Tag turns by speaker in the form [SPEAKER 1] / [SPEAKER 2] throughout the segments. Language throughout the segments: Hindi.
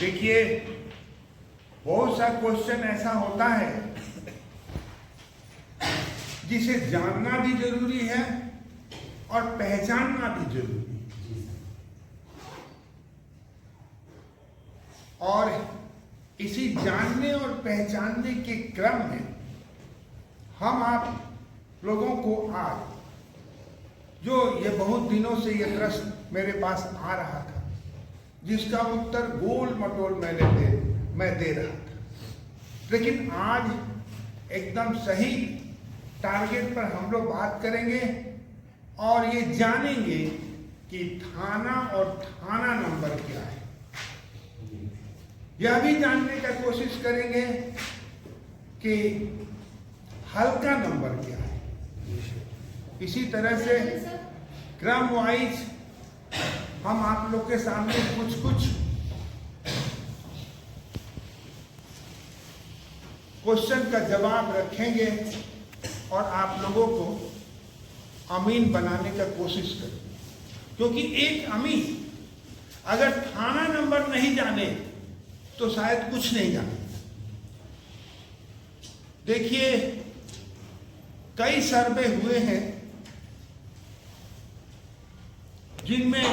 [SPEAKER 1] देखिए, बहुत सा क्वेश्चन ऐसा होता है जिसे जानना भी जरूरी है और पहचानना भी जरूरी है। और इसी जानने और पहचानने के क्रम में हम आप लोगों को आज जो ये बहुत दिनों से ये प्रश्न मेरे पास आ रहा था, जिसका उत्तर गोल मटोल मैं दे रहा था, लेकिन आज एकदम सही टारगेट पर हम लोग बात करेंगे और ये जानेंगे कि थाना और थाना नंबर क्या है। यह भी जानने का कोशिश करेंगे कि हल्का नंबर क्या है। इसी तरह से क्रम वाइज हम आप लोग के सामने कुछ क्वेश्चन का जवाब रखेंगे और आप लोगों को अमीन बनाने का कोशिश करेंगे, क्योंकि एक अमीन अगर थाना नंबर नहीं जाने तो शायद कुछ नहीं जाने। देखिए, कई सर्वे हुए हैं जिनमें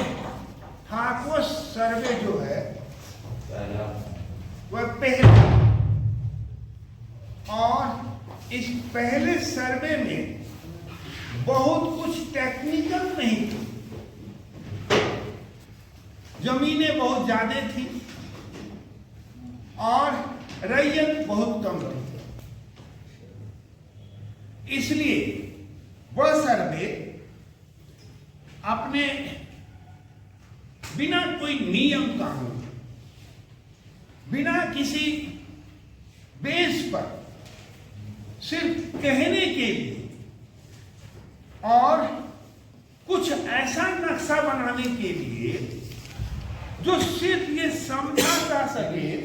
[SPEAKER 1] ठाकुर सर्वे जो है वह पहला, और इस पहले सर्वे में बहुत कुछ टेक्निकल नहीं थी, जमीनें बहुत ज्यादा थी और रैयत बहुत कम थी। इसलिए वह सर्वे अपने बिना कोई नियम कानून, बिना किसी बेस पर, सिर्फ कहने के लिए और कुछ ऐसा नक्शा बनाने के लिए जो सिर्फ ये समझा जा सके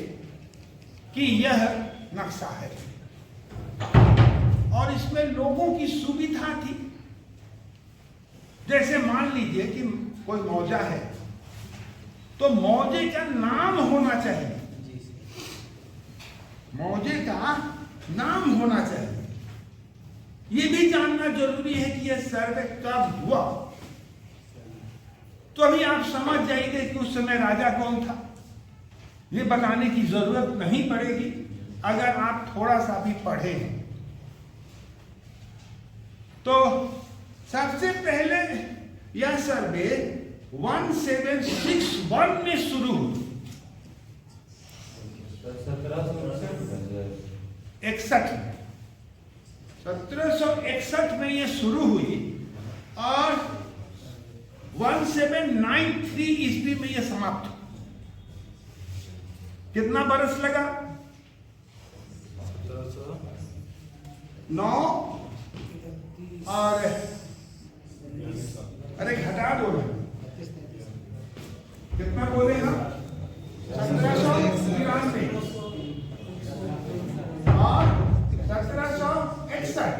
[SPEAKER 1] कि यह नक्शा है, और इसमें लोगों की सुविधा थी। जैसे मान लीजिए कि कोई मौजा है तो मौजे का नाम होना चाहिए, मौजे का नाम होना चाहिए। यह भी जानना जरूरी है कि यह सर्वे कब हुआ। तो अभी आप समझ जाएंगे कि उस समय राजा कौन था। ये बताने की जरूरत नहीं पड़ेगी अगर आप थोड़ा सा भी पढ़े हैं। तो सबसे पहले यह सर्वे 1761 में शुरू हुई, 1761 में यह शुरू हुई और 1793 ईस्वी में यह समाप्त हुई। कितना बरस लगा? 9 और अरे घटा दो ना, कितना बोले हम? 1793 और 1761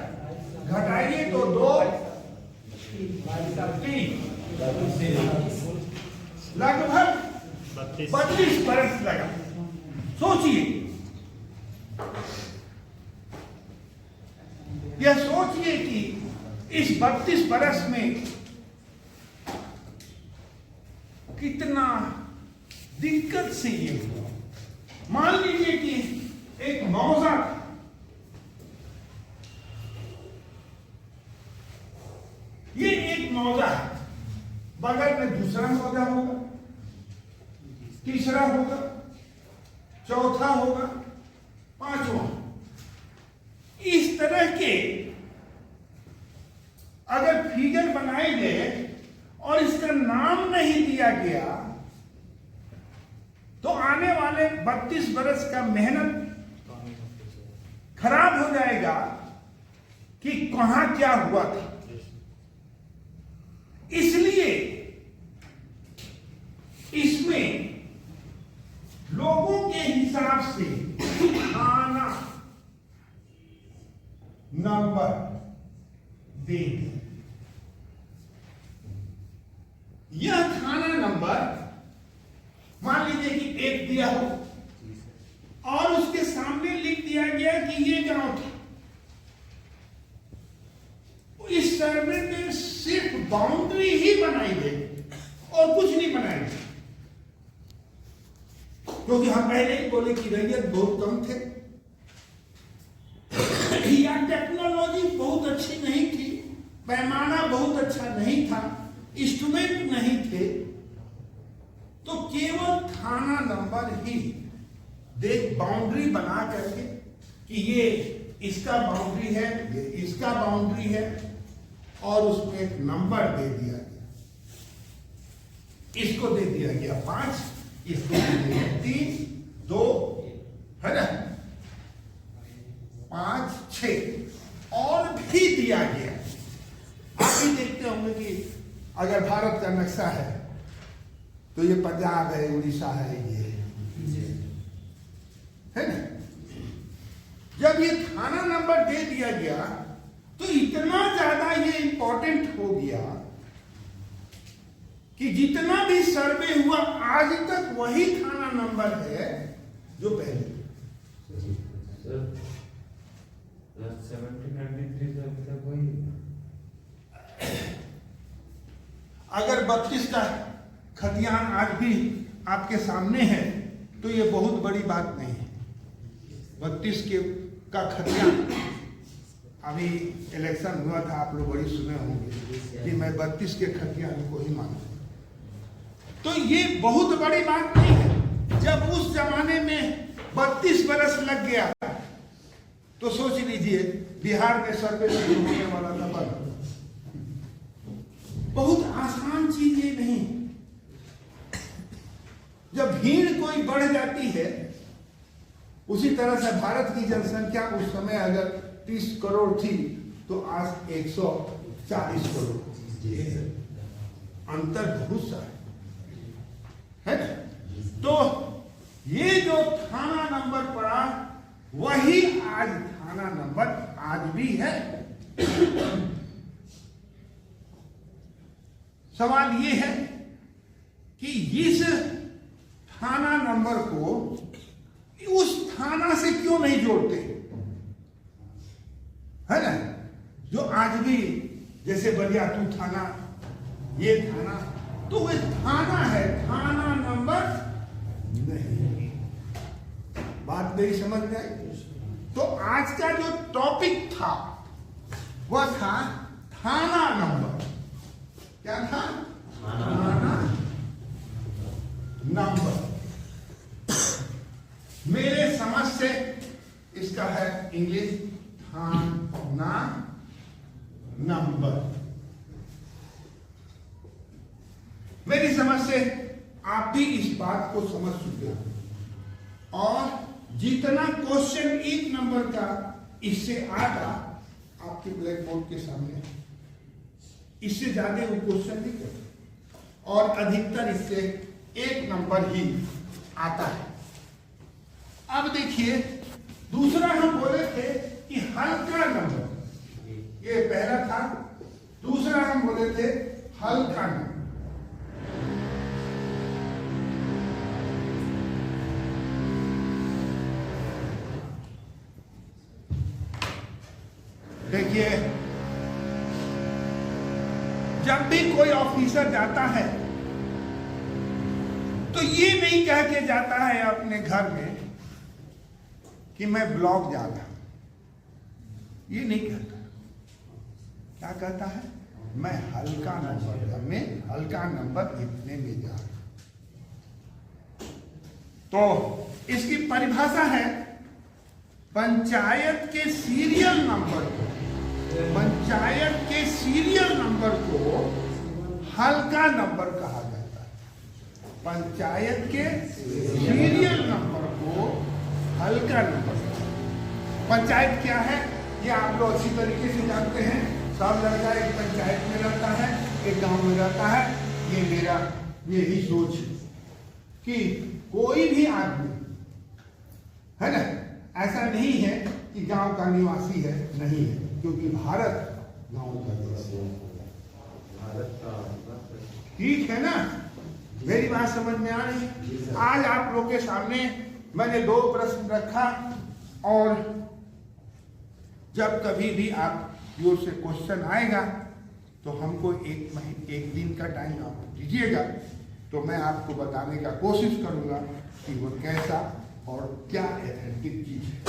[SPEAKER 1] घटाइए तो 2 3 लगभग 32 बरस लगा। सोचिए, यह सोचिए कि इस 32 बरस में कितना दिक्कत से ये हुआ। मान लीजिए कि एक मौजा, ये एक मौजा है, बगल में दूसरा मौजा होगा, तीसरा होगा, चौथा होगा, पांचवा। इस तरह के अगर फिगर बनाए गए और इसका नाम नहीं दिया गया तो आने वाले 32 बरस का मेहनत खराब हो जाएगा कि कहां क्या हुआ था। इसलिए इसमें लोगों के हिसाब से थाना नंबर दे दिया। यह थाना नंबर मान लीजिए कि एक दिया हो और उसके सामने लिख दिया गया कि ये गांव था। इस सर्वे में सिर्फ बाउंड्री ही बनाई गई और कुछ नहीं बनाया गया, क्योंकि हम पहले ही बोले कि रैयत बहुत कम थे या टेक्नोलॉजी बहुत अच्छी नहीं थी, पैमाना बहुत अच्छा नहीं था, इंस्ट्रूमेंट नहीं थे, तो केवल थाना नंबर ही देख बाउंड्री बना करके कि ये इसका बाउंड्री है, ये इसका बाउंड्री है, और उसमें एक नंबर दे दिया गया। इसको दे दिया गया 5, इसको दे दिया 3, 2 है ना, 5, 6 और भी दिया गया। आप भी देखते होंगे कि अगर भारत का नक्शा है तो ये पंजाब है, उड़ीसा है, ये है ना। जब ये थाना नंबर दे दिया गया तो इतना ज्यादा ये इंपॉर्टेंट हो गया कि जितना भी सर्वे हुआ आज तक वही थाना नंबर है जो पहले।
[SPEAKER 2] 1793 से अभी तक वही।
[SPEAKER 1] अगर 32 का खतियान आज भी आपके सामने है तो ये बहुत बड़ी बात नहीं है। 32 का खतियान, अभी इलेक्शन हुआ था, आप लोग बड़ी सुने होंगे कि मैं 32 के खतियान को ही मानता हूं, तो ये बहुत बड़ी बात नहीं है। जब उस जमाने में 32 बरस लग गया तो सोच लीजिए बिहार में सर्वे शुरू होने वाला था बंद। बहुत आसान चीज ये नहीं। जब भीड़ कोई बढ़ जाती है, उसी तरह से भारत की जनसंख्या उस समय अगर 30 करोड़ थी तो आज 140 करोड़, अंतर बहुत सा है ना। तो ये जो थाना नंबर पड़ा वही आज थाना नंबर आज भी है। सवाल ये है कि इस थाना नंबर को उस थाना से क्यों नहीं जोड़ते, है ना। जो आज भी जैसे बलियातू थाना, ये थाना, तो वो थाना है, थाना नंबर नहीं। बात मेरी समझ में आई। तो आज का जो टॉपिक था वह था थाना नंबर। क्या था? थाना नंबर। मेरे समझ से इसका है इंग्लिश थाना नंबर। मेरी समझ से आप भी इस बात को समझ चुके हो, और जितना क्वेश्चन 1 नंबर का इससे आगा आपके ब्लैक बोर्ड के सामने, इससे ज्यादा वो क्वेश्चन नहीं करते, और अधिकतर इससे 1 नंबर ही आता है। अब देखिए, दूसरा हम बोले थे कि हल्का नंबर, ये पहला था। दूसरा हम बोले थे हल्का नंबर। देखिए, जब भी कोई ऑफिसर जाता है तो ये नहीं कह के जाता है अपने घर में कि मैं ब्लॉक जा रहा हूं, ये नहीं कहता। क्या कहता है? मैं हल्का नंबर में, हल्का नंबर इतने में जा रहा हूं। तो इसकी परिभाषा है पंचायत के सीरियल नंबर को, पंचायत के सीरियल नंबर को हल्का नंबर कहा जाता है। पंचायत के सीरियल नंबर को हल्का नंबर। पंचायत क्या है ये आप लोग अच्छी तरीके से जानते हैं। सब लड़का एक पंचायत में रहता है, एक गांव में रहता है। ये मेरा यही सोच है कि कोई भी आदमी, है ना, ऐसा नहीं है कि गांव का निवासी है, नहीं है, क्योंकि भारत गांव का देश है। ठीक है ना। मेरी बात समझ में आ रही? आज आप लोग के सामने मैंने 2 प्रश्न रखा और जब कभी भी आप ओर से क्वेश्चन आएगा तो हमको एक दिन का टाइम आप दीजिएगा, तो मैं आपको बताने का कोशिश करूंगा कि वो कैसा और क्या एथेंटिक चीज है।